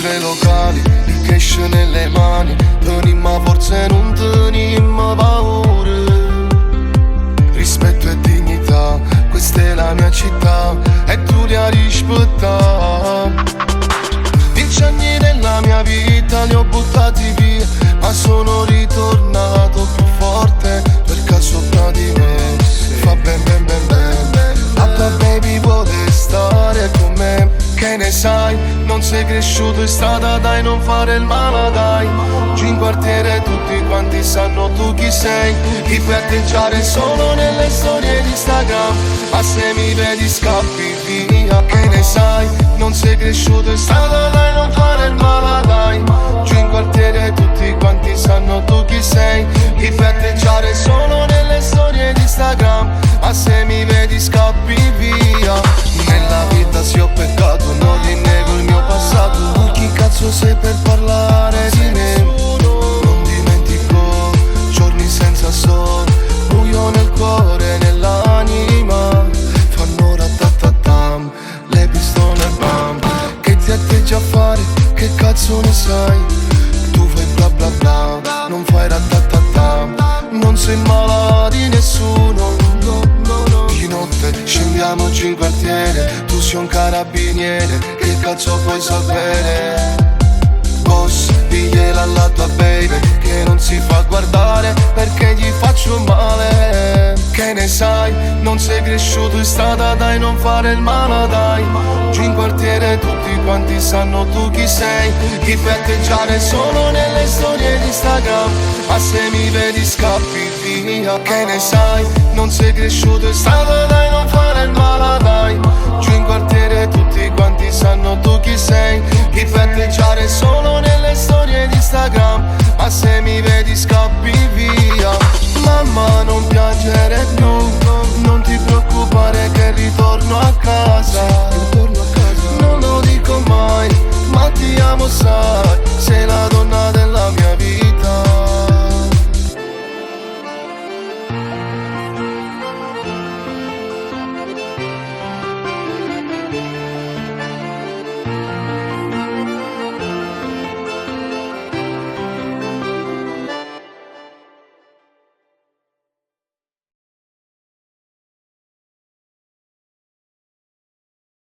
Tre locali, il cash nelle mani, tenimmo forse non tenimmo paura. Rispetto e dignità, questa è la mia città e tu li hai rispettati. 10 anni della mia vita li ho buttati via, ma sono ritornato più forte perché sopra di me fa ben ben ben ben. La tua baby vuole stare con me, che ne sai, non sei cresciuto in strada, dai non fare il male dai. Giù in quartiere tutti quanti sanno tu chi sei, ti puoi atteggiare solo nelle storie di Instagram, ma se mi vedi scappi via. Che ne sai, non sei cresciuto in strada, dai non fare il male dai. Giù in quartiere tutti quanti sanno tu chi sei, ti puoi atteggiare solo nelle storie di Instagram, ma se mi vedi scappi via. Nella vita sì ho peccato, non ti nego il mio passato, chi cazzo sei per parlare di me? Non dimentico giorni senza sole, buio nel cuore, nell'anima, fanno ratatatam, le pistole bam. Che ti atteggi a fare, che cazzo ne sai? Tu fai bla bla bla, non fai ratatatam, non sei mala di nessuno. Di notte scendiamo giù in quartiere, tu sei un carabiniere, che cazzo puoi sapere? Boss, digliela alla tua baby che non si fa guardare perché gli faccio male. Che ne sai, non sei cresciuto in strada, dai non fare il male dai. Giù in quartiere tutti quanti sanno tu chi sei, ti puoi atteggiare solo nelle storie di Instagram, ma se mi vedi scappi via. Che ne sai, non sei cresciuto in strada, dai non fare il male dai. Giù in quartiere tutti quanti sanno tu chi sei, ti puoi atteggiare solo nelle storie di Instagram, ma se mi vedi scappi via. Mamma non piangere più, non ti preoccupare che ritorno a casa. Non lo dico mai, ma ti amo sai.